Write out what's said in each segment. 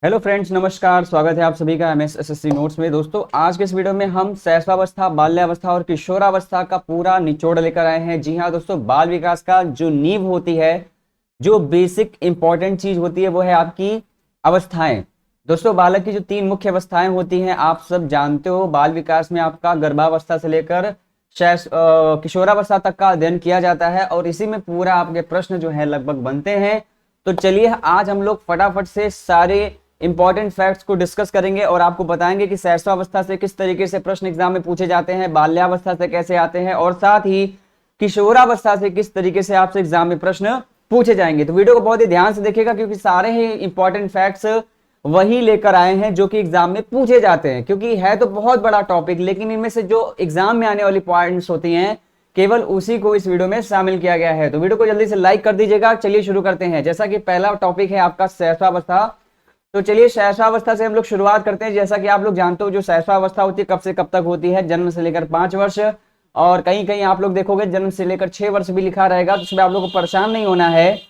Hello friends, नमस्कार। स्वागत है आप सभी का एमएस एसएससी नोट्स में। दोस्तों, आज के इस वीडियो में हम शैशवावस्था, बाल्यावस्था और किशोरावस्था का पूरा निचोड़ लेकर आए हैं। जी हाँ दोस्तों, बाल विकास का जो नींव होती है, जो बेसिक इंपॉर्टेंट चीज होती है, वो है आपकी अवस्थाएं। दोस्तों, बालक की जो तीन मुख्य अवस्थाएं होती हैं आप सब जानते हो। बाल विकास में आपका गर्भावस्था से लेकर किशोरावस्था तक का अध्ययन किया जाता है और इसी में पूरा आपके प्रश्न जो है लगभग बनते हैं। तो चलिए आज हम लोग फटाफट से सारे इंपॉर्टेंट फैक्ट्स को डिस्कस करेंगे और आपको बताएंगे कि शैशवावस्था से किस तरीके से प्रश्न एग्जाम में पूछे जाते हैं, बाल्यावस्था से कैसे आते हैं और साथ ही किशोरावस्था से किस तरीके से आपसे एग्जाम में प्रश्न पूछे जाएंगे। तो वीडियो को बहुत ही ध्यान से देखिएगा क्योंकि सारे ही इंपॉर्टेंट फैक्ट्स वही लेकर आए हैं जो कि एग्जाम में पूछे जाते हैं। क्योंकि है तो बहुत बड़ा टॉपिक, लेकिन इनमें से जो एग्जाम में आने वाली पॉइंट्स होती हैं केवल उसी को इस वीडियो में शामिल किया गया है। तो वीडियो को जल्दी से लाइक कर दीजिएगा। चलिए शुरू करते हैं। जैसा कि पहला टॉपिक है आपका शैशवावस्था, तो चलिए शैशवावस्था से हम लोग शुरुआत करते हैं। जैसा कि आप लोग जानते हो, जो शैशवावस्था होती है कब से कब तक होती है? जन्म से लेकर 5 वर्ष, और कहीं कहीं आप लोग देखोगे जन्म से लेकर 6 वर्ष भी लिखा रहेगा, तो उसमें आप लोग को परेशान नहीं होना है।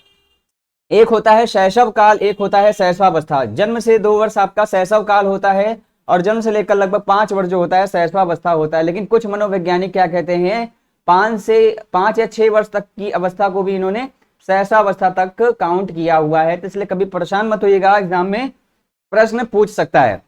एक होता है शैशव काल, एक होता है शैशवावस्था। जन्म से 2 वर्ष आपका शैशव काल होता है और जन्म से लेकर लगभग 5 वर्ष जो होता है शैशवावस्था होता है। लेकिन कुछ मनोवैज्ञानिक क्या कहते हैं, 5 या 6 वर्ष तक की अवस्था को भी इन्होंने शैशवावस्था तक काउंट किया हुआ है। तो इसलिए कभी परेशान मत होइएगा, एग्जाम में प्रश्न पूछ सकता है।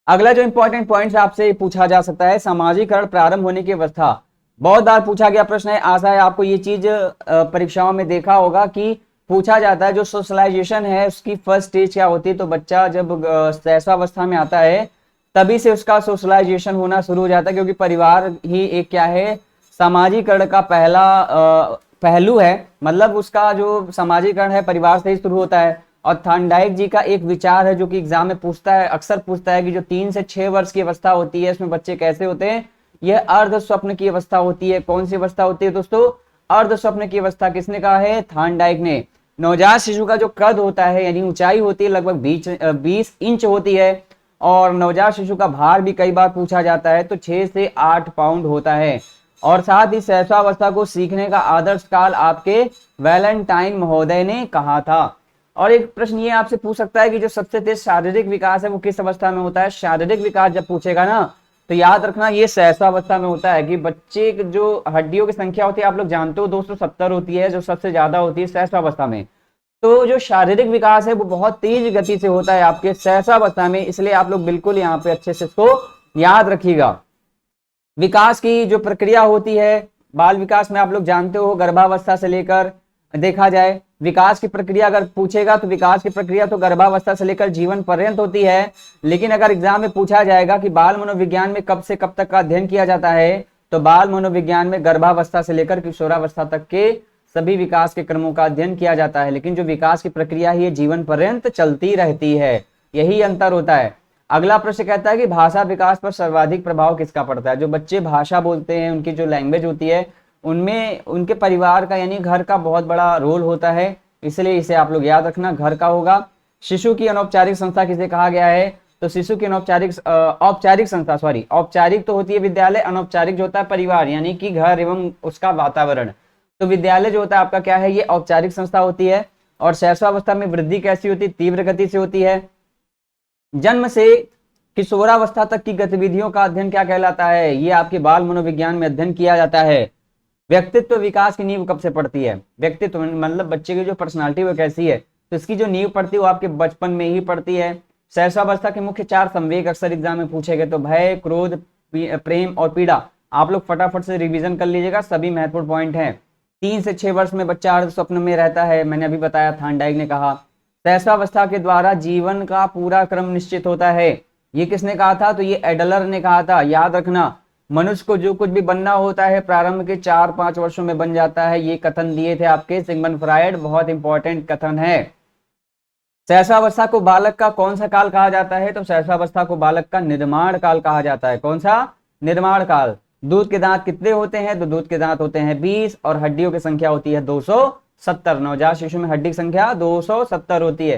अगला जो इंपॉर्टेंट पॉइंट आपसे पूछा जा सकता है, सामाजिकरण प्रारंभ होने की अवस्था। बहुत बार पूछा गया प्रश्न है, आशा है आपको ये चीज परीक्षाओं में देखा होगा कि पूछा जाता है जो सोशलाइजेशन है उसकी फर्स्ट स्टेज क्या होती है। तो बच्चा जब शैशवावस्था में आता है तभी से उसका सोशलाइजेशन होना शुरू हो जाता है, क्योंकि परिवार ही एक क्या है, सामाजिकरण का पहला पहलू है। मतलब उसका जो सामाजिकरण है परिवार से ही शुरू होता है। और थॉर्नडाइक जी का एक विचार है जो कि एग्जाम में पूछता है, अक्सर पूछता है कि जो 3 से 6 वर्ष की अवस्था होती है इसमें बच्चे कैसे होते हैं। यह अर्ध स्वप्न की अवस्था होती है। कौन सी अवस्था होती है दोस्तों? अर्ध स्वप्न की अवस्था। किसने कहा है? थॉर्नडाइक ने। नवजात शिशु का जो कद होता है यानी ऊंचाई होती है लगभग 20 इंच होती है और नवजात शिशु का भार भी कई बार पूछा जाता है तो 6 से 8 पाउंड होता है। और साथ ही शैशवावस्था को सीखने का आदर्श काल आपके वैलेंटाइन महोदय ने कहा था। और एक प्रश्न ये आपसे पूछ सकता है कि जो सबसे तेज शारीरिक विकास है वो किस अवस्था में होता है? शारीरिक विकास जब पूछेगा ना तो याद रखना ये शैशवावस्था में होता है। कि बच्चे जो हड्डियों की संख्या होती है आप लोग जानते हो 270 होती है, जो सबसे ज्यादा होती है शैशवावस्था में। तो जो शारीरिक विकास है वो बहुत तेज गति से होता है आपके शैशवावस्था में, इसलिए आप लोग बिल्कुल यहाँ पे अच्छे से इसको याद रखिएगा। विकास की जो प्रक्रिया होती है बाल विकास में आप लोग जानते हो, गर्भावस्था से लेकर देखा जाए विकास की प्रक्रिया अगर पूछेगा तो विकास की प्रक्रिया तो गर्भावस्था से लेकर जीवन पर्यंत होती है। लेकिन अगर एग्जाम में पूछा जाएगा कि बाल मनोविज्ञान में कब से कब तक का अध्ययन किया जाता है, तो बाल मनोविज्ञान में गर्भावस्था से लेकर किशोरावस्था तक के सभी विकास के क्रमों का अध्ययन किया जाता है। लेकिन जो विकास की प्रक्रिया है ये जीवन पर्यंत चलती रहती है, यही अंतर होता है। अगला प्रश्न कहता है कि भाषा विकास पर सर्वाधिक प्रभाव किसका पड़ता है? जो बच्चे भाषा बोलते हैं उनकी जो लैंग्वेज होती है उनमें उनके परिवार का यानी घर का बहुत बड़ा रोल होता है, इसलिए इसे आप लोग याद रखना, घर का होगा। शिशु की अनौपचारिक संस्था किसे कहा गया है? तो शिशु की औपचारिक संस्था, सॉरी, औपचारिक तो होती है विद्यालय, अनौपचारिक जो होता है परिवार यानी कि घर एवं उसका वातावरण। तो विद्यालय जो होता है आपका क्या है, ये औपचारिक संस्था होती है। और शैशवावस्था में वृद्धि कैसी होती है? तीव्र गति से होती है। जन्म से किशोरावस्था तक की गतिविधियों का अध्ययन क्या कहलाता है? ये आपके बाल मनोविज्ञान में अध्ययन किया जाता है। व्यक्तित्व विकास की नींव कब से पड़ती है? व्यक्तित्व मतलब बच्चे की जो पर्सनालिटी वो कैसी है, तो इसकी जो नींव पड़ती है वो आपके बचपन में ही पड़ती है। शैशवावस्था के मुख्य 4 संवेग अक्सर एग्जाम में पूछे गए, तो भय, क्रोध, प्रेम और पीड़ा। आप लोग फटाफट से रिवीजन कर लीजिएगा, सभी महत्वपूर्ण पॉइंट हैं। 3 से 6 वर्ष में बच्चा अर्ध स्वप्न में रहता है, मैंने अभी बताया, थॉर्नडाइक ने कहा। शैशवावस्था के द्वारा जीवन का पूरा क्रम निश्चित होता है, ये किसने कहा था? तो ये एडलर ने कहा था। याद रखना, मनुष्य को जो कुछ भी बनना होता है प्रारंभ के 4-5 वर्षों में बन जाता है, ये कथन दिए थे आपके सिगमंड फ्रायड, बहुत इंपॉर्टेंट कथन है। शैशवावस्था को बालक का कौन सा काल कहा जाता है? तो शैशवावस्था को बालक का निर्माण काल कहा जाता है। कौन सा? निर्माण काल। दूध के दांत कितने होते हैं? तो दूध के दांत होते हैं 20 और हड्डियों की संख्या होती है 270। नवजात शिशु में हड्डी की संख्या 270 होती है।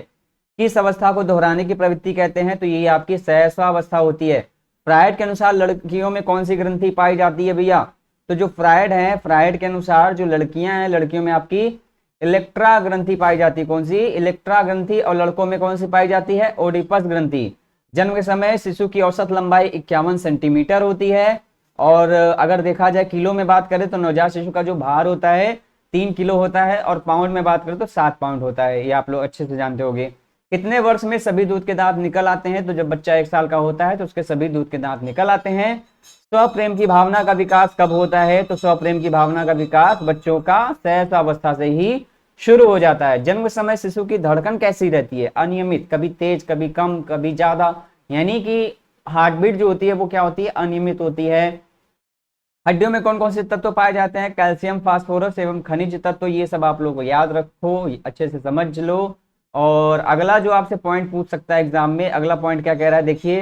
किस अवस्था को दोहराने की प्रवृत्ति कहते हैं? तो ये आपकी शैशवावस्था होती है। फ्रायड के अनुसार लड़कियों में कौन सी ग्रंथि पाई जाती है भैया? तो जो फ्रायड है, फ्रायड के अनुसार जो लड़कियां हैं, लड़कियों में आपकी इलेक्ट्रा ग्रंथि पाई जाती है। कौन सी? इलेक्ट्रा ग्रंथि। और लड़कों में कौन सी पाई जाती है? ओडिपस ग्रंथि। जन्म के समय शिशु की औसत लंबाई 51 सेंटीमीटर होती है। और अगर देखा जाए किलो में बात करें तो नवजात शिशु का जो भार होता है 3 किलो होता है, और पाउंड में बात करें तो 7 पाउंड होता है। ये आप लोग अच्छे से जानते होंगे। कितने वर्ष में सभी दूध के दांत निकल आते हैं? तो जब बच्चा 1 साल का होता है तो उसके सभी दूध के दांत निकल आते हैं। स्वप्रेम की भावना का विकास कब होता है? तो स्वप्रेम की भावना का विकास बच्चों का शैशवावस्था से ही शुरू हो जाता है। जन्म समय शिशु की धड़कन कैसी रहती है? अनियमित, कभी तेज, कभी कम, कभी ज्यादा, यानी कि हार्ट बीट जो होती है वो क्या होती है? अनियमित होती है। हड्डियों में कौन कौन से तत्व पाए जाते हैं? कैल्शियम, फास्फोरस एवं खनिज तत्व। ये सब आप लोग को याद रखो, अच्छे से समझ लो। और अगला जो आपसे पॉइंट पूछ सकता है एग्जाम में, अगला पॉइंट क्या कह रहा है? देखिए,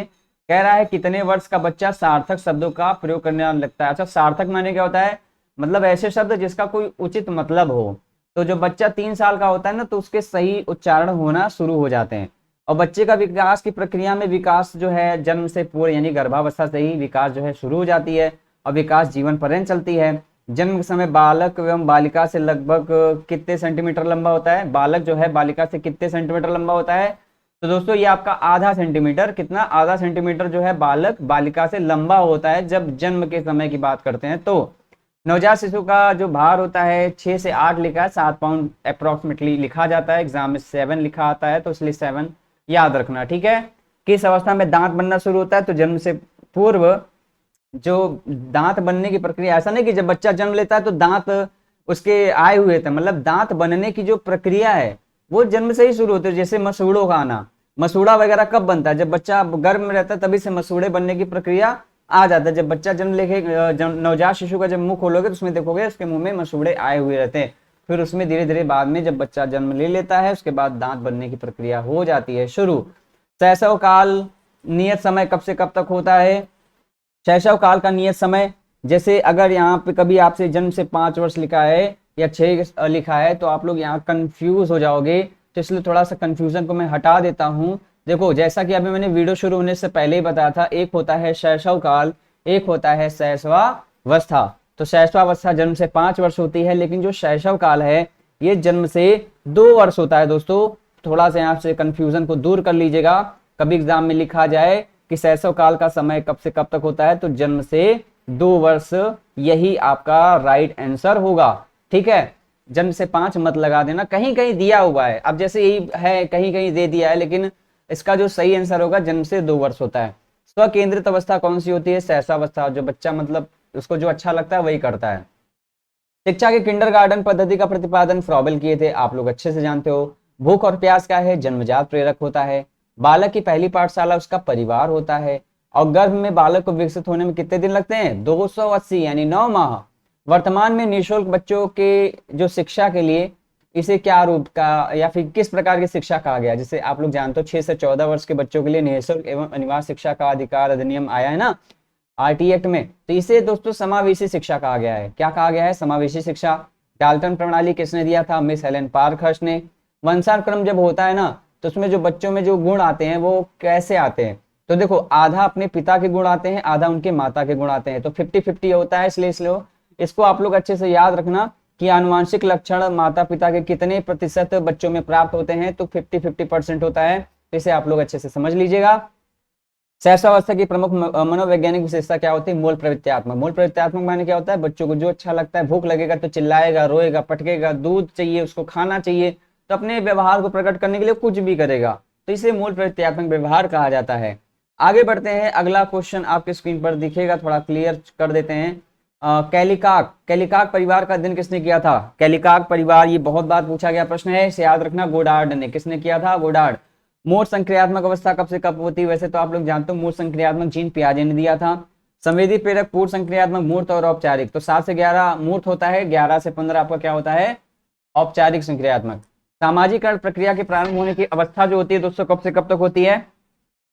कह रहा है कितने वर्ष का बच्चा सार्थक शब्दों का प्रयोग करने लगता है। अच्छा, सार्थक माने क्या होता है? मतलब ऐसे शब्द जिसका कोई उचित मतलब हो। तो जो बच्चा 3 साल का होता है ना, तो उसके सही उच्चारण होना शुरू हो जाते हैं। और बच्चे का विकास की प्रक्रिया में विकास जो है जन्म से पूर्व यानी गर्भावस्था से ही विकास जो है शुरू हो जाती है, और विकास जीवन पर्यंत चलती है। जन्म के समय बालक एवं बालिका से लगभग कितने सेंटीमीटर लंबा होता है? बालक जो है बालिका से कितने सेंटीमीटर लंबा होता है? तो दोस्तों ये आपका आधा सेंटीमीटर। कितना? आधा सेंटीमीटर जो है बालक बालिका से लंबा होता है जब जन्म के समय की बात करते हैं। तो नवजात शिशु का जो भार होता है 6 से 8 लिखा है, 7 पाउंड अप्रोक्सीमेटली लिखा जाता है। एग्जाम में 7 लिखा आता है, तो इसलिए 7 याद रखना, ठीक है। किस अवस्था में दांत बनना शुरू होता है? तो जन्म से पूर्व जो दांत बनने की प्रक्रिया, ऐसा नहीं कि जब बच्चा जन्म लेता है तो दांत उसके आए हुए थे, मतलब दांत बनने की जो प्रक्रिया है वो जन्म से ही शुरू होती है। जैसे मसूड़ों का आना, मसूड़ा वगैरह कब बनता है? जब बच्चा गर्भ में रहता है तभी से मसूड़े बनने की प्रक्रिया आ जाता है। जब बच्चा जन्म लेके नवजात शिशु का जब मुंह खोलोगे तो उसमें देखोगे उसके मुंह में मसूड़े आए हुए रहते हैं। फिर उसमें धीरे धीरे बाद में जब बच्चा जन्म ले लेता है उसके बाद दांत बनने की प्रक्रिया हो जाती है शुरू। शैशव काल नियत समय कब से कब तक होता है? शैशव काल का नियत समय, जैसे अगर यहाँ पे कभी आपसे जन्म से 5 वर्ष लिखा है या 6 लिखा है तो आप लोग यहाँ कंफ्यूज हो जाओगे, तो इसलिए थोड़ा सा कंफ्यूजन को मैं हटा देता हूँ। देखो, जैसा कि अभी मैंने वीडियो शुरू होने से पहले ही बताया था, एक होता है शैशव काल, एक होता है शैशवावस्था। तो शैशवावस्था जन्म से 5 वर्ष होती है, लेकिन जो शैशव काल है ये जन्म से 2 वर्ष होता है। दोस्तों थोड़ा सा यहाँ से कंफ्यूजन को दूर कर लीजिएगा। कभी एग्जाम में लिखा जाए कि शैशव काल का समय कब से कब तक होता है, तो जन्म से 2 वर्ष, यही आपका राइट आंसर होगा, ठीक है। जन्म से 5 मत लगा देना, कहीं कहीं दिया हुआ है, अब जैसे यही है कहीं कहीं दे दिया है, लेकिन इसका जो सही आंसर होगा जन्म से 2 वर्ष होता है। स्वकेंद्रित अवस्था कौन सी होती है? शैशवावस्था। जो बच्चा मतलब उसको जो अच्छा लगता है वही करता है। शिक्षा के किंडरगार्टन पद्धति का प्रतिपादन फ्रॉबेल किए थे, आप लोग अच्छे से जानते हो। भूख और प्यास क्या है? जन्मजात प्रेरक होता है। बालक की पहली पाठशाला उसका परिवार होता है। और गर्भ में बालक को विकसित होने में कितने दिन लगते हैं? 280 यानी 9 माह। वर्तमान में निःशुल्क बच्चों के जो शिक्षा के लिए इसे क्या रूप का या फिर किस प्रकार की शिक्षा कहा गया? जैसे आप लोग जानते हो 6 से 14 वर्ष के बच्चों के लिए निःशुल्क एवं अनिवार्य शिक्षा का अधिकार अधिनियम आया है ना, आरटी एक्ट में। तो इसे दोस्तों समावेशी शिक्षा कहा गया है। क्या कहा गया है? समावेशी शिक्षा। डाल्टन प्रणाली किसने दिया था? मिस हेलेन पार्कहर्स्ट ने। वंशानुक्रम जब होता है ना तो उसमें जो बच्चों में जो गुण आते हैं वो कैसे आते हैं? तो देखो, आधा अपने पिता के गुण आते हैं, आधा उनके माता के गुण आते हैं, तो 50-50 होता है। इसलिए इसको आप लोग अच्छे से याद रखना कि आनुवांशिक लक्षण माता पिता के कितने प्रतिशत बच्चों में प्राप्त होते हैं, तो 50-50% होता है। इसे आप लोग अच्छे से समझ लीजिएगा। शैशवावस्था की प्रमुख मनोवैज्ञानिक विशेषता क्या होती है? मूल प्रवृत्त्यात्मक। मूल प्रवृत्त्यात्मक माने क्या होता है? बच्चों को जो अच्छा लगता है, भूख लगेगा तो चिल्लाएगा, रोएगा, पटकेगा, दूध चाहिए उसको, खाना चाहिए, तो अपने व्यवहार को प्रकट करने के लिए कुछ भी करेगा, तो इसे मूल प्रवृत्त्यात्मक व्यवहार कहा जाता है। आगे बढ़ते हैं, अगला क्वेश्चन आपके स्क्रीन पर दिखेगा, थोड़ा क्लियर कर देते हैं। कैलिकाक परिवार का अध्ययन किसने किया था? कैलिकाक परिवार, ये बहुत बार पूछा गया प्रश्न है, इसे याद रखना। गोडार्ड ने। किसने किया था? गोडार्ड। मूर्त संक्रियात्मक अवस्था कब से कब होती है? वैसे तो आप लोग जानते हो मूर्त संक्रियात्मक जीन पियाजे ने दिया था। संवेदी प्रेरक, पूर्व संक्रियात्मक, मूर्त और औपचारिक। तो 7 से 11 मूर्त होता है, 11 से 15 आपका क्या होता है? औपचारिक संक्रियात्मक। सामाजिकरण प्रक्रिया के प्रारंभ होने की अवस्था जो होती है दोस्तों कब से कब तक होती है?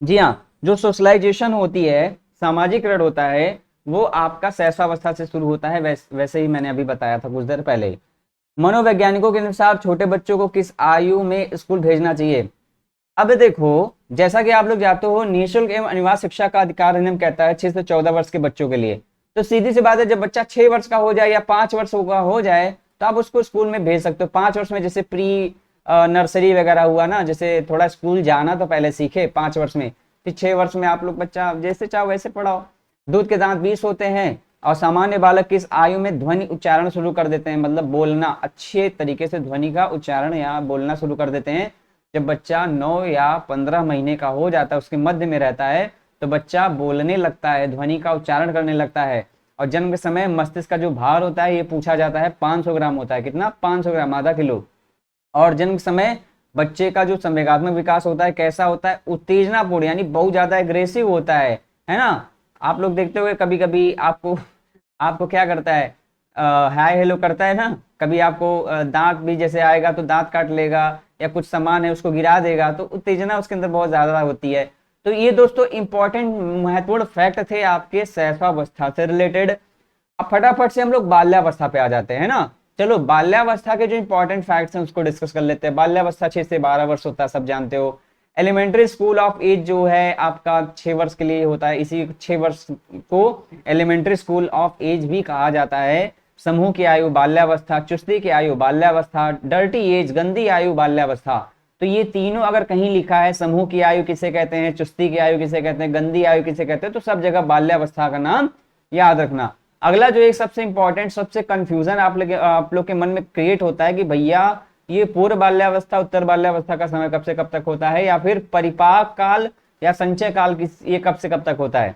जी हाँ, जो सोशलाइजेशन होती है, सामाजिकरण होता है, वो आपका शैशवावस्था से शुरू होता है। वैसे ही मैंने अभी बताया था कुछ देर पहले ही। मनोवैज्ञानिकों के अनुसार छोटे बच्चों को किस आयु में स्कूल भेजना चाहिए? अब देखो, जैसा कि आप लोग जानते हो निःशुल्क एवं अनिवार्य शिक्षा का अधिकार अधिनियम कहता है 6 से 14 वर्ष के बच्चों के लिए। तो सीधी सी बात है, जब बच्चा 6 वर्ष का हो जाए या 5 वर्ष का हो जाए तो आप उसको स्कूल में भेज सकते हो। 5 वर्ष में जैसे प्री नर्सरी वगैरह हुआ ना, जैसे थोड़ा स्कूल जाना तो पहले सीखे 5 वर्ष में, फिर 6 वर्ष में आप लोग बच्चा जैसे चाहो वैसे पढ़ाओ। दूध के दांत 20 होते हैं और सामान्य बालक किस आयु में ध्वनि उच्चारण शुरू कर देते हैं, मतलब बोलना अच्छे तरीके से ध्वनि का उच्चारण या बोलना शुरू कर देते हैं? जब बच्चा 9 या 15 महीने का हो जाता है, उसके मध्य में रहता है, तो बच्चा बोलने लगता है, ध्वनि का उच्चारण करने लगता है। और जन्म के समय मस्तिष्क का जो भार होता है ये पूछा जाता है 500 ग्राम होता है। कितना? 500 ग्राम, आधा किलो। और जन्म के समय बच्चे का जो संवेगात्मक विकास होता है कैसा होता है? उत्तेजनापूर्ण, यानी बहुत ज्यादा एग्रेसिव होता है ना। आप लोग देखते हुए कभी कभी आपको आपको क्या करता है, हाय हेलो करता है ना। कभी आपको दांत भी जैसे आएगा तो दांत काट लेगा, या कुछ सामान है उसको गिरा देगा, तो उत्तेजना उसके अंदर बहुत ज्यादा होती है। तो ये दोस्तों इंपॉर्टेंट महत्वपूर्ण फैक्ट थे आपके शैशवावस्था से रिलेटेड। अब फटाफट से हम लोग बाल्यावस्था पे आ जाते हैं ना। चलो बाल्यावस्था के जो इंपॉर्टेंट फैक्ट्स हैं उसको डिस्कस कर लेते हैं। बाल्यावस्था 6 से 12 वर्ष होता है, सब जानते हो। एलिमेंट्री स्कूल ऑफ एज जो है आपका 6 वर्ष के लिए होता है, इसी 6 वर्ष को एलिमेंट्री स्कूल ऑफ एज भी कहा जाता है। समूह की आयु बाल्यावस्था, चुस्ती की आयु बाल्यावस्था, डर्टी एज गंदी आयु बाल्यावस्था। तो ये तीनों अगर कहीं लिखा है, समूह की आयु किसे कहते हैं, चुस्ती की आयु किसे कहते हैं, गंदी आयु किसे कहते हैं, तो सब जगह बाल्यावस्था का नाम याद रखना। अगला जो एक सबसे इंपॉर्टेंट, सबसे कंफ्यूजन आप लोग के मन में क्रिएट होता है कि भैया ये पूर्व बाल्यावस्था उत्तर बाल्यावस्था का समय कब से कब तक होता है, या फिर परिपाक काल या संचय काल ये कब से कब तक होता है।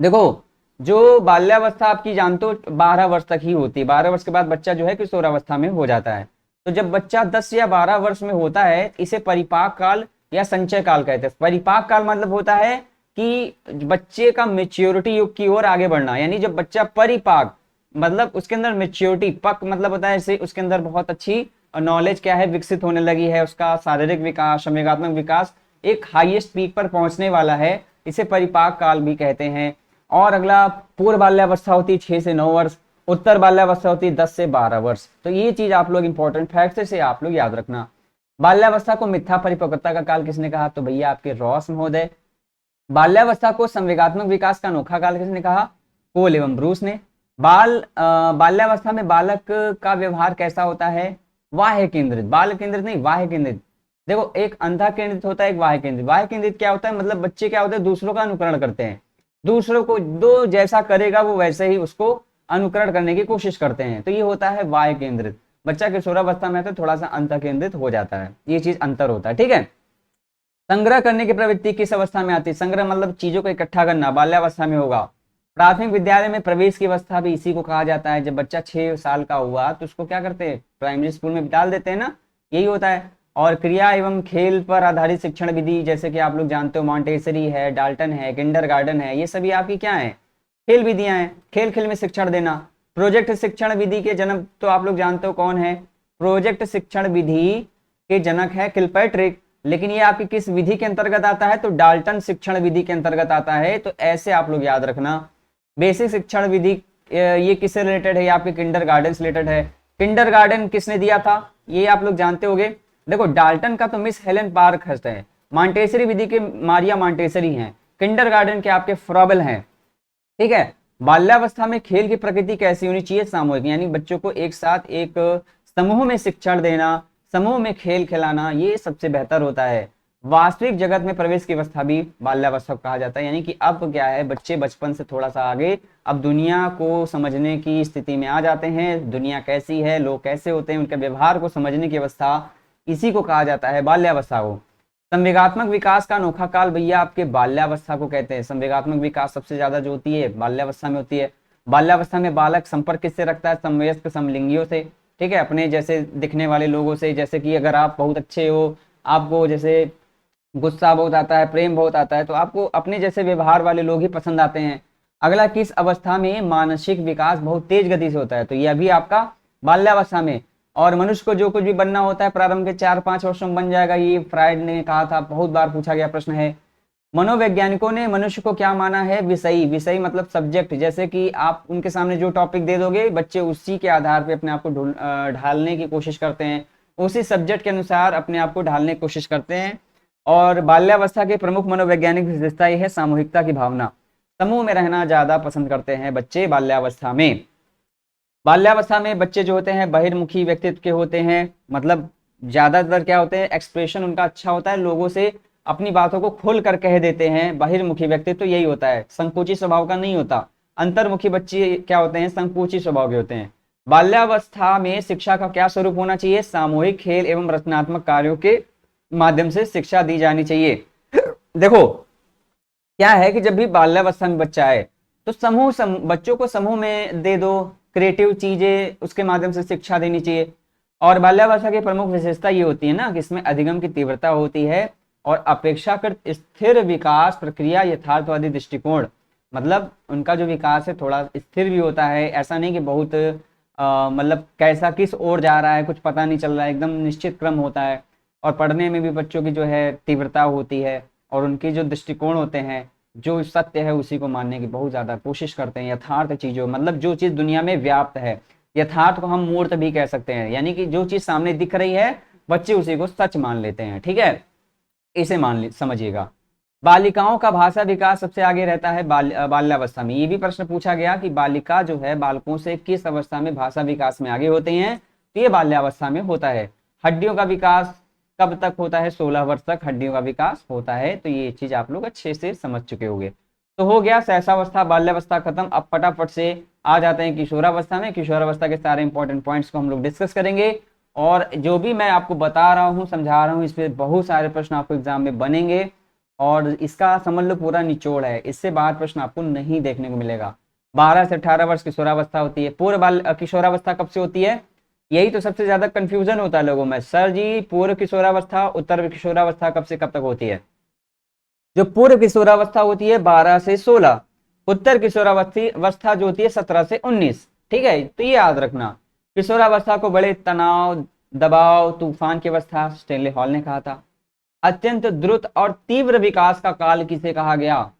देखो जो बाल्यावस्था आपकी जानते हो 12 वर्ष तक ही होती है। 12 वर्ष के बाद बच्चा जो है किशोरावस्था में हो जाता है। तो जब बच्चा 10 या 12 वर्ष में होता है, इसे परिपाक काल या संचय काल कहते हैं। परिपाक काल मतलब होता है कि बच्चे का मेच्योरिटी युग की ओर आगे बढ़ना, यानी जब बच्चा परिपाक मतलब उसके अंदर मेच्योरिटी, पक मतलब होता है जैसे उसके अंदर बहुत अच्छी नॉलेज क्या है विकसित होने लगी है, उसका शारीरिक विकास, संवेगात्मक विकास एक हाईएस्ट पीक पर पहुंचने वाला है, इसे परिपाक काल भी कहते हैं। और अगला पूर्व बाल्यावस्था होती है 6 से 9 वर्ष, उत्तर बाल्यावस्था होती है 10 से 12 वर्ष। तो ये चीज आप लोग इंपॉर्टेंट फैक्ट से आप लोग याद रखना। बाल्यावस्था को मिथ्या परिपक्वता का काल किसने कहा? तो भैया आपके रॉस महोदय। बाल्यावस्था को संवेगात्मक विकास का अनोखा काल किसने कहा? कोल एवं ब्रूस ने। बाल्यावस्था में बालक का व्यवहार कैसा होता है? वाह्य केंद्रित, बाल केंद्रित नहीं, वाह्य केंद्रित। देखो एक अंधा केंद्रित होता है, एक वाह्य केंद्रित। वाह्य केंद्रित क्या होता है? मतलब बच्चे क्या होते हैं, दूसरों का अनुकरण करते हैं, दूसरों को दो जैसा करेगा वो वैसे ही उसको अनुकरण करने की कोशिश करते हैं, तो ये होता है वाह्य केंद्रित। बच्चा किशोरावस्था में तो थोड़ा सा अंतः केंद्रित हो जाता है, ये चीज अंतर होता है, ठीक है। संग्रह करने की प्रवृत्ति किस अवस्था में आती है? संग्रह मतलब चीजों को इकट्ठा करना, बाल्यावस्था में होगा। प्राथमिक विद्यालय में प्रवेश की अवस्था भी इसी को कहा जाता है। जब बच्चा 6 साल का हुआ तो उसको क्या करते हैं, प्राइमरी स्कूल में डाल देते हैं ना, यही होता है। और क्रिया एवं खेल पर आधारित शिक्षण विधि, जैसे कि आप लोग जानते हो मॉन्टेसरी है, डाल्टन है, किंडरगार्टन है, ये सभी आपकी क्या है, खेल विधियां हैं। खेल खेल में शिक्षण देना। प्रोजेक्ट शिक्षण विधि के जनक तो आप लोग जानते हो कौन है? प्रोजेक्ट शिक्षण विधि के जनक है किलपैट्रिक। लेकिन ये आपकी किस विधि के अंतर्गत आता है? तो डाल्टन शिक्षण विधि के अंतर्गत आता है। तो ऐसे आप लोग याद रखना। बेसिक शिक्षण विधि ये किससे रिलेटेड है? ये आपके किंडरगार्टन से रिलेटेड है। किंडरगार्टन किसने दिया था? ये आप लोग जानते होंगे। देखो डाल्टन का तो मिस हेलेन पार्कहर्स्ट है, मॉन्टेसरी विधि के मारिया मॉन्टेसरी हैं, किंडरगार्टन के आपके फ्रॉबेल हैं, ठीक है। बाल्यावस्था में खेल की प्रकृति कैसी होनी चाहिए? सामूहिक, यानी बच्चों को एक साथ एक समूह में शिक्षण देना, समूह में खेल खिलाना, ये सबसे बेहतर होता है। वास्तविक जगत में प्रवेश की अवस्था भी बाल्यावस्था कहा जाता है, यानी कि अब क्या है, बच्चे बचपन से थोड़ा सा आगे अब दुनिया को समझने की स्थिति में आ जाते हैं। दुनिया कैसी है, लोग कैसे होते हैं, उनके व्यवहार को समझने की अवस्था, इसी को कहा जाता है बाल्यावस्था को। संवेगात्मक विकास का अनोखा काल भैया आपके बाल्यावस्था को कहते हैं। संवेगात्मक विकास सबसे ज्यादा जो होती है बाल्यावस्था में होती है। बाल्यावस्था में बालक संपर्क किससे रखता है? समवयस्क समलिंगियों से, ठीक है, अपने जैसे दिखने वाले लोगों से। जैसे कि अगर आप बहुत अच्छे हो, आपको जैसे गुस्सा बहुत आता है, प्रेम बहुत आता है, तो आपको अपने जैसे व्यवहार वाले लोग ही पसंद आते हैं। अगला, किस अवस्था में मानसिक विकास बहुत तेज गति से होता है? तो यह भी आपका बाल्यावस्था में। और मनुष्य को जो कुछ भी बनना होता है प्रारंभ के 4-5 वर्षों में बन जाएगा, ये फ्राइड ने कहा था, बहुत बार पूछा गया प्रश्न है। मनोवैज्ञानिकों ने मनुष्य को क्या माना है? विषयी। विषयी मतलब सब्जेक्ट, जैसे कि आप उनके सामने जो टॉपिक दे दोगे बच्चे उसी के आधार पे अपने आप को ढालने की कोशिश करते हैं, उसी सब्जेक्ट के अनुसार अपने आप को ढालने की कोशिश करते हैं। और बाल्यावस्था के प्रमुख मनोवैज्ञानिक विशेषता यह है सामूहिकता की भावना। समूह में रहना ज्यादा पसंद करते हैं बच्चे बाल्यावस्था में। बाल्यावस्था में बच्चे जो होते हैं बहिर्मुखी व्यक्तित्व के होते हैं, मतलब ज्यादातर क्या होते हैं, एक्सप्रेशन उनका अच्छा होता है, लोगों से अपनी बातों को खोल कर कह देते हैं। बहिर्मुखी व्यक्तित्व तो यही होता है, संकोची स्वभाव का नहीं होता। अंतर्मुखी बच्चे क्या होते हैं, संकोची स्वभाव के होते हैं। बाल्यावस्था में शिक्षा का क्या स्वरूप होना चाहिए, सामूहिक खेल एवं रचनात्मक कार्यों के माध्यम से शिक्षा दी जानी चाहिए। देखो क्या है कि जब भी बाल्यावस्था में बच्चा है तो बच्चों को समूह में दे दो, क्रिएटिव चीजें उसके माध्यम से शिक्षा देनी चाहिए। और बाल्यावस्था की प्रमुख विशेषता ये होती है ना कि इसमें अधिगम की तीव्रता होती है और अपेक्षाकृत स्थिर विकास प्रक्रिया, यथार्थवादी दृष्टिकोण, मतलब उनका जो विकास है थोड़ा स्थिर भी होता है। ऐसा नहीं कि बहुत मतलब कैसा किस ओर जा रहा है कुछ पता नहीं चल रहा है, एकदम निश्चित क्रम होता है। और पढ़ने में भी बच्चों की जो है तीव्रता होती है और उनके जो दृष्टिकोण होते हैं, जो सत्य है उसी को मानने की बहुत ज्यादा कोशिश करते हैं। यथार्थ चीजों, मतलब जो चीज दुनिया में व्याप्त है, यथार्थ को हम मूर्त भी कह सकते हैं, यानी कि जो चीज सामने दिख रही है बच्चे उसी को सच मान लेते हैं। ठीक है, इसे समझिएगा। बालिकाओं का भाषा विकास सबसे आगे रहता है बाल्यावस्था में। ये भी प्रश्न पूछा गया कि बालिका जो है बालकों से किस अवस्था में भाषा विकास में आगे होते हैं, तो ये बाल्यावस्था में होता है। हड्डियों का विकास कब तक होता है, 16 वर्ष तक हड्डियों का विकास होता है। तो ये चीज आप लोग अच्छे से समझ चुके होंगे। तो हो गया शैशवावस्था बाल्यावस्था खत्म। अब फटाफट से आ जाते हैं किशोरावस्था में। किशोरावस्था के सारे इंपॉर्टेंट पॉइंट्स को हम लोग डिस्कस करेंगे और जो भी मैं आपको बता रहा हूँ समझा रहा हूँ, इस पे बहुत सारे प्रश्न आपको एग्जाम में बनेंगे और इसका समझ लो पूरा निचोड़ है, इससे बाहर प्रश्न आपको नहीं देखने को मिलेगा। 12 से 18 वर्ष किशोरावस्था होती है। पूर्व बाल किशोरावस्था कब से होती है, यही तो सबसे ज्यादा कंफ्यूजन होता है लोगों में। सर जी पूर्व किशोरावस्था उत्तर किशोरावस्था कब से कब तक होती है? जो पूर्व किशोरावस्था होती है 12 से 16, उत्तर किशोरावस्था जो होती है 17 से 19। ठीक है, तो ये याद रखना। किशोरावस्था को बड़े तनाव, दबाव, तूफान की अवस्था स्टेनले हॉल ने कहा था। अत्यंत द्रुत और तीव्र विकास का काल किसे कहा गया?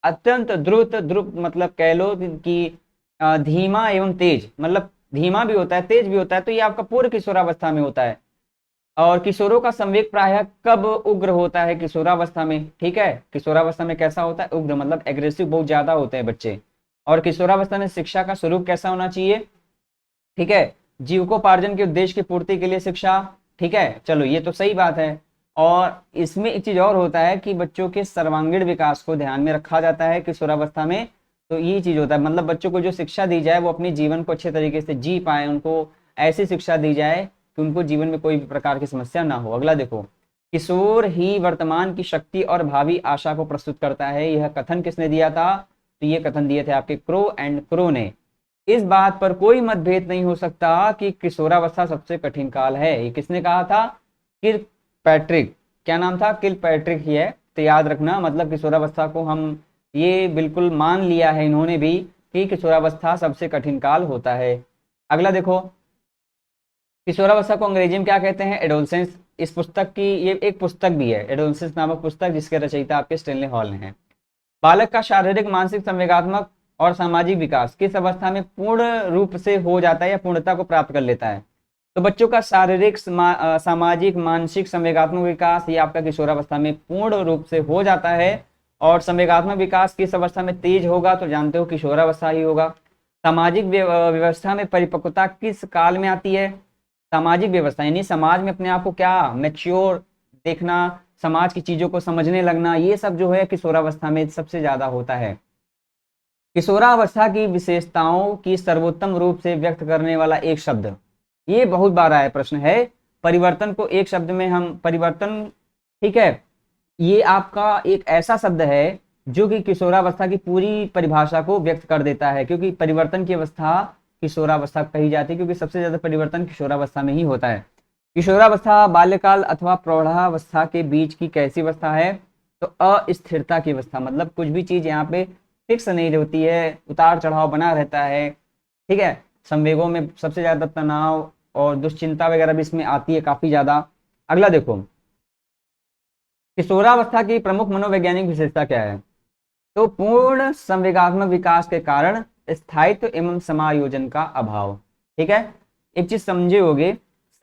अत्यंत द्रुत, द्रुत मतलब कह लो कि धीमा एवं तेज, मतलब धीमा भी होता है तेज भी होता है, तो ये आपका पूर्व किशोरावस्था में होता है। और किशोरों का संवेग प्रायः कब उग्र होता है? किशोरावस्था में। ठीक है, किशोरावस्था में कैसा होता है? उग्र, मतलब एग्रेसिव बहुत ज्यादा होते हैं बच्चे। और किशोरावस्था में शिक्षा का स्वरूप कैसा होना चाहिए? ठीक है, जीविकोपार्जन के उद्देश्य की पूर्ति के लिए शिक्षा। ठीक है, चलो ये तो सही बात है। और इसमें एक चीज और होता है कि बच्चों के सर्वांगीण विकास को ध्यान में रखा जाता है किशोरावस्था में। तो ये चीज होता है, मतलब बच्चों को जो शिक्षा दी जाए वो अपने जीवन को अच्छे तरीके से जी पाए, उनको ऐसी शिक्षा दी जाए कि उनको जीवन में कोई भी प्रकार की समस्या ना हो। अगला देखो, किशोर ही वर्तमान की शक्ति और भावी आशा को प्रस्तुत करता है। यह कथन किसने दिया था? तो ये कथन दिए थे आपके क्रो एंड क्रो ने। इस बात पर कोई मतभेद नहीं हो सकता कि किशोरावस्था सबसे कठिन काल है। ये किसने कहा था? किल पैट्रिक। क्या नाम था? किल पैट्रिक ही है। तो याद रखना, मतलब किशोरावस्था को हम ये बिल्कुल मान लिया है इन्होंने भी कि किशोरावस्था सबसे कठिन काल होता है। अगला देखो, किशोरावस्था को अंग्रेजी में क्या कहते हैं? एडोलसेंस। इस पुस्तक की ये एक पुस्तक भी है, एडोलसेंस नामक पुस्तक, जिसके रचयिता आपके स्टेनले हॉल ने है। बालक का शारीरिक, मानसिक, संवेगात्मक और सामाजिक विकास किस अवस्था में पूर्ण रूप से हो जाता है या पूर्णता को प्राप्त कर लेता है? तो बच्चों का शारीरिक, सामाजिक, मानसिक, संवेगात्मक विकास ये आपका किशोरावस्था में पूर्ण रूप से हो जाता है। और संवेगात्मक विकास किस अवस्था में तेज होगा? तो जानते हो किशोरावस्था ही होगा। सामाजिक व्यवस्था में परिपक्वता किस काल में आती है? सामाजिक व्यवस्था यानी समाज में अपने आप को क्या मैच्योर देखना, समाज की चीजों को समझने लगना, ये सब जो है किशोरावस्था में सबसे ज्यादा होता है। किशोरावस्था की विशेषताओं की सर्वोत्तम रूप से व्यक्त करने वाला एक शब्द, ये बहुत बार आया प्रश्न है। परिवर्तन को एक शब्द में हम परिवर्तन, ठीक है, ये आपका एक ऐसा शब्द है जो कि किशोरावस्था की पूरी परिभाषा को व्यक्त कर देता है, क्योंकि परिवर्तन की अवस्था किशोरावस्था कही जाती है, क्योंकि सबसे ज्यादा परिवर्तन किशोरावस्था में ही होता है। किशोरावस्था बाल्यकाल अथवा प्रौढ़ावस्था के बीच की कैसी अवस्था है? तो अस्थिरता की अवस्था, मतलब कुछ भी चीज यहाँ पे फिक्स नहीं होती है, उतार चढ़ाव बना रहता है। ठीक है, संवेगों में सबसे ज्यादा तनाव और दुश्चिंता वगैरह भी इसमें आती है काफी ज्यादा। अगला देखो, किशोरावस्था की प्रमुख मनोवैज्ञानिक विशेषता क्या है? तो पूर्ण संवेगात्मक विकास के कारण स्थायित्व एवं समायोजन का अभाव। ठीक है, एक चीज समझे होगे,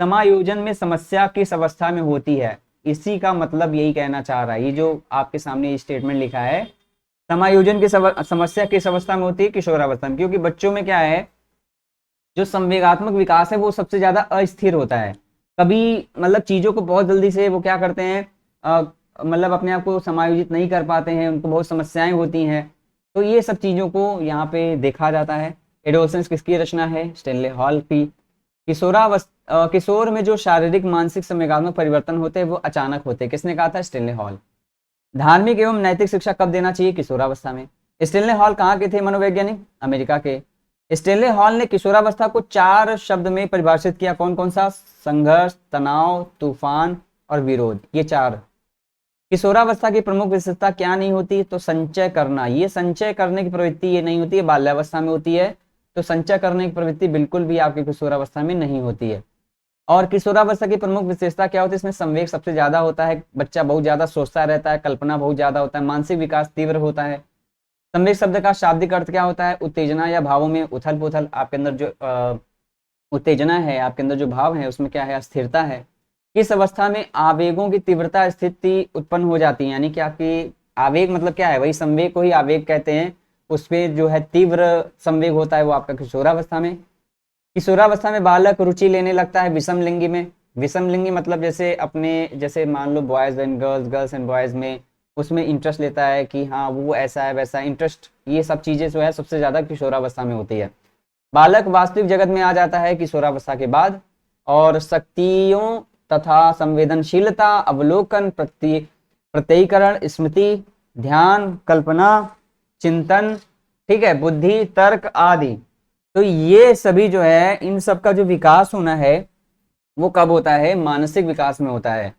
समायोजन में समस्या किस अवस्था में होती है, इसी का मतलब यही कहना चाह रहा है। ये जो आपके सामने स्टेटमेंट लिखा है, समायोजन की समस्या किस अवस्था में होती है? किशोरावस्था में। क्योंकि बच्चों में क्या है, जो संवेगात्मक विकास है वो सबसे ज्यादा अस्थिर होता है। कभी मतलब चीजों को बहुत जल्दी से वो क्या करते हैं, मतलब अपने आप को समायोजित नहीं कर पाते हैं, उनको बहुत समस्याएं होती हैं। तो ये सब चीजों को यहाँ पे देखा जाता है। एडोलसेंस किसकी रचना है? स्टेनले हॉल की। किशोर में जो शारीरिक मानसिक संवेगात्मक परिवर्तन होते हैं वो अचानक होते हैं। किसने कहा था? Stanley hall. धार्मिक एवं नैतिक शिक्षा कब देना चाहिए? किशोरावस्था में। स्टेनले हॉल कहाँ के थे मनोवैज्ञानिक? अमेरिका के। स्टेनले हॉल ने किशोरावस्था को 4 शब्द में परिभाषित किया। कौन कौन सा? संघर्ष, तनाव, तूफान और विरोध। ये 4। किशोरावस्था की प्रमुख विशेषता क्या नहीं होती? तो संचय करना। ये संचय करने की प्रवृत्ति ये नहीं होती है, बाल्यावस्था में होती है। तो संचय करने की प्रवृत्ति बिल्कुल भी आपकी किशोरावस्था में नहीं होती है। और किशोरावस्था की प्रमुख विशेषता क्या होती है? इसमें संवेग सबसे ज्यादा होता है, बच्चा बहुत ज्यादा सोचता रहता है, कल्पना बहुत ज्यादा होता है, मानसिक विकास तीव्र होता है। संवेग शब्द का शाब्दिक अर्थ क्या होता है? उत्तेजना या भावों में उथल पुथल। आपके अंदर जो उत्तेजना है, आपके अंदर जो भाव है उसमें क्या है? अस्थिरता है। किस अवस्था में आवेगों की तीव्रता स्थिति उत्पन्न हो जाती है? यानी कि आपकी आवेग मतलब क्या है? वही संवेग को ही आवेग कहते हैं। उसमें जो है तीव्र संवेग होता है वो आपका किशोरावस्था में। किशोरावस्था में बालक रुचि लेने लगता है विषम लिंगी में। विषम लिंगी मतलब जैसे मान लो boys and girls, girls and boys में, उसमें इंटरेस्ट लेता है कि हाँ वो ऐसा है वैसा इंटरेस्ट, ये सब चीजें जो है सबसे ज्यादा किशोरावस्था में होती है। बालक वास्तविक जगत में आ जाता है किशोरावस्था के बाद। और शक्तियों तथा संवेदनशीलता, अवलोकन, प्रत्ययीकरण, स्मृति, ध्यान, कल्पना, चिंतन, ठीक है, बुद्धि, तर्क आदि, तो ये सभी जो है इन सब का जो विकास होना है वो कब होता है? मानसिक विकास में होता है।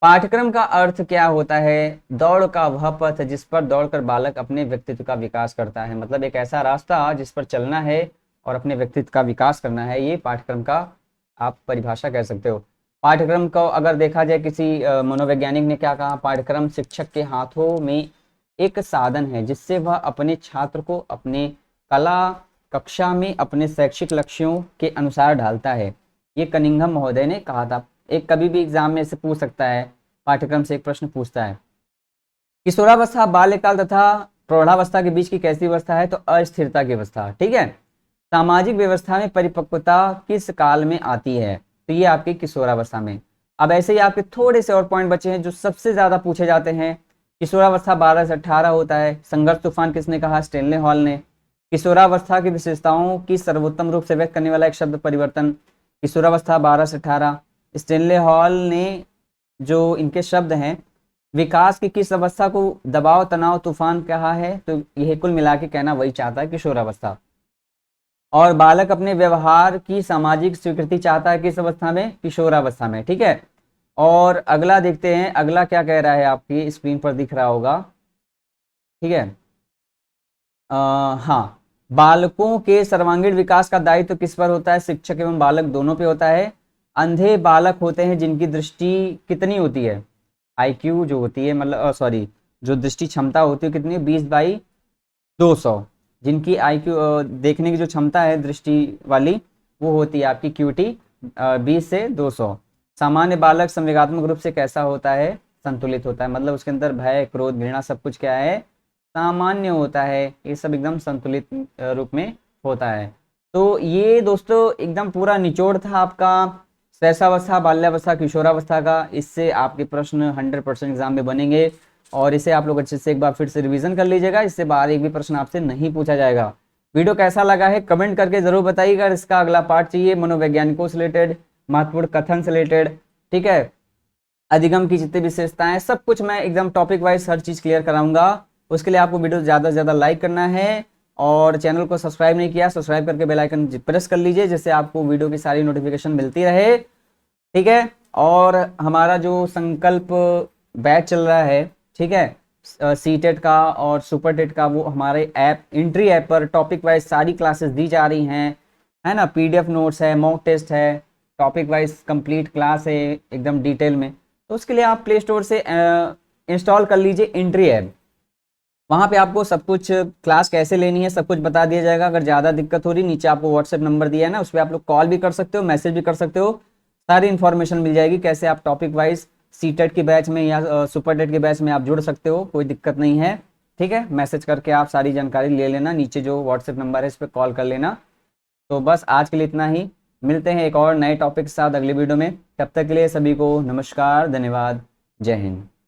पाठ्यक्रम का अर्थ क्या होता है? दौड़ का वह पथ जिस पर दौड़कर बालक अपने व्यक्तित्व का विकास करता है। मतलब एक ऐसा रास्ता जिस पर चलना है और अपने व्यक्तित्व का विकास करना है, ये पाठ्यक्रम का आप परिभाषा कह सकते हो। पाठ्यक्रम को अगर देखा जाए, किसी मनोवैज्ञानिक ने क्या कहा? पाठ्यक्रम शिक्षक के हाथों में एक साधन है जिससे वह अपने छात्र को अपने कला कक्षा में अपने शैक्षिक लक्ष्यों के अनुसार ढालता है। ये कनिंघम महोदय ने कहा था। एक कभी भी एग्जाम में से पूछ सकता है, पाठ्यक्रम से एक प्रश्न पूछता है। किशोरावस्था बाल्यकाल तथा प्रौढ़ावस्था के बीच की कैसी अवस्था है? तो अस्थिरता की अवस्था। ठीक है। सामाजिक व्यवस्था में परिपक्वता किस काल में आती है? तो ये आपकी किशोरावस्था में। अब ऐसे ही आपके थोड़े से और पॉइंट बचे हैं जो सबसे ज्यादा पूछे जाते हैं। किशोरावस्था 12 से 18 होता है। संघर्ष तूफान किसने कहा? स्टेनले हॉल ने। किशोरावस्था की विशेषताओं की सर्वोत्तम रूप से व्यक्त करने वाला एक शब्द परिवर्तन। किशोरावस्था 12 से 18, स्टेनले हॉल ने जो इनके शब्द हैं, विकास की किस अवस्था को दबाव, तनाव, तूफान कहा है? तो यह कुल मिला के कहना वही चाहता है, किशोरावस्था। और बालक अपने व्यवहार की सामाजिक स्वीकृति चाहता है किस अवस्था में? किशोरावस्था में। ठीक है। और अगला देखते हैं, अगला क्या कह रहा है, आपकी स्क्रीन पर दिख रहा होगा। ठीक है। हाँ, बालकों के सर्वांगीण विकास का दायित्व किस पर होता है? शिक्षक एवं बालक दोनों पे होता है। अंधे बालक होते हैं जिनकी दृष्टि कितनी होती है? आईक्यू जो होती है, मतलब सॉरी, जो दृष्टि क्षमता होती है कितनी है? 20/200। जिनकी आईक्यू देखने की जो क्षमता है दृष्टि वाली, वो होती है आपकी क्यूटी 20 से 200। सामान्य बालक संवेगात्मक रूप से कैसा होता है? संतुलित होता है। मतलब उसके अंदर भय, क्रोध, घृणा सब कुछ क्या है? सामान्य होता है। ये सब एकदम संतुलित रूप में होता है। तो ये दोस्तों एकदम पूरा निचोड़ था आपका शैशवावस्था, बाल्यावस्था, किशोरावस्था का। इससे आपके प्रश्न 100% एग्जाम में बनेंगे और इसे आप लोग अच्छे से एक बार फिर से रिवीजन कर लीजिएगा। इससे बाहर एक भी प्रश्न आपसे नहीं पूछा जाएगा। वीडियो कैसा लगा है कमेंट करके जरूर बताइएगा। इसका अगला पार्ट चाहिए मनोवैज्ञानिकों से रिलेटेड, महत्वपूर्ण कथन से रिलेटेड, ठीक है, अधिगम की जितनी विशेषताएं, सब कुछ मैं एकदम टॉपिक वाइज हर चीज क्लियर कराऊंगा। उसके लिए आपको वीडियो ज्यादा से ज्यादा लाइक करना है और चैनल को सब्सक्राइब नहीं किया, सब्सक्राइब करके बेल आइकन प्रेस कर लीजिए जिससे आपको वीडियो की सारी नोटिफिकेशन मिलती रहे। ठीक है। और हमारा जो संकल्प बैच चल रहा है, ठीक है, सीटेट का और सुपर टेट का, वो हमारे ऐप एंट्री ऐप पर टॉपिक वाइज सारी क्लासेस दी जा रही हैं, है ना। पीडीएफ नोट्स है, मॉक टेस्ट है, टॉपिक वाइज कंप्लीट क्लास है एकदम डिटेल में। तो उसके लिए आप प्ले स्टोर से इंस्टॉल कर लीजिए एंट्री ऐप। वहाँ पे आपको सब कुछ क्लास कैसे लेनी है सब कुछ बता दिया जाएगा। अगर ज़्यादा दिक्कत हो रही, नीचे आपको व्हाट्सएप नंबर दिया है ना, उस पर आप लोग कॉल भी कर सकते हो, मैसेज भी कर सकते हो। सारी इन्फॉर्मेशन मिल जाएगी कैसे आप टॉपिक वाइज सीटेट के बैच में या सुपर टेट के बैच में आप जुड़ सकते हो, कोई दिक्कत नहीं है। ठीक है, मैसेज करके आप सारी जानकारी ले लेना, नीचे जो व्हाट्सएप नंबर है इस पर कॉल कर लेना। तो बस आज के लिए इतना ही, मिलते हैं एक और नए टॉपिक के साथ अगले वीडियो में। तब तक के लिए सभी को नमस्कार, धन्यवाद, जय हिंद।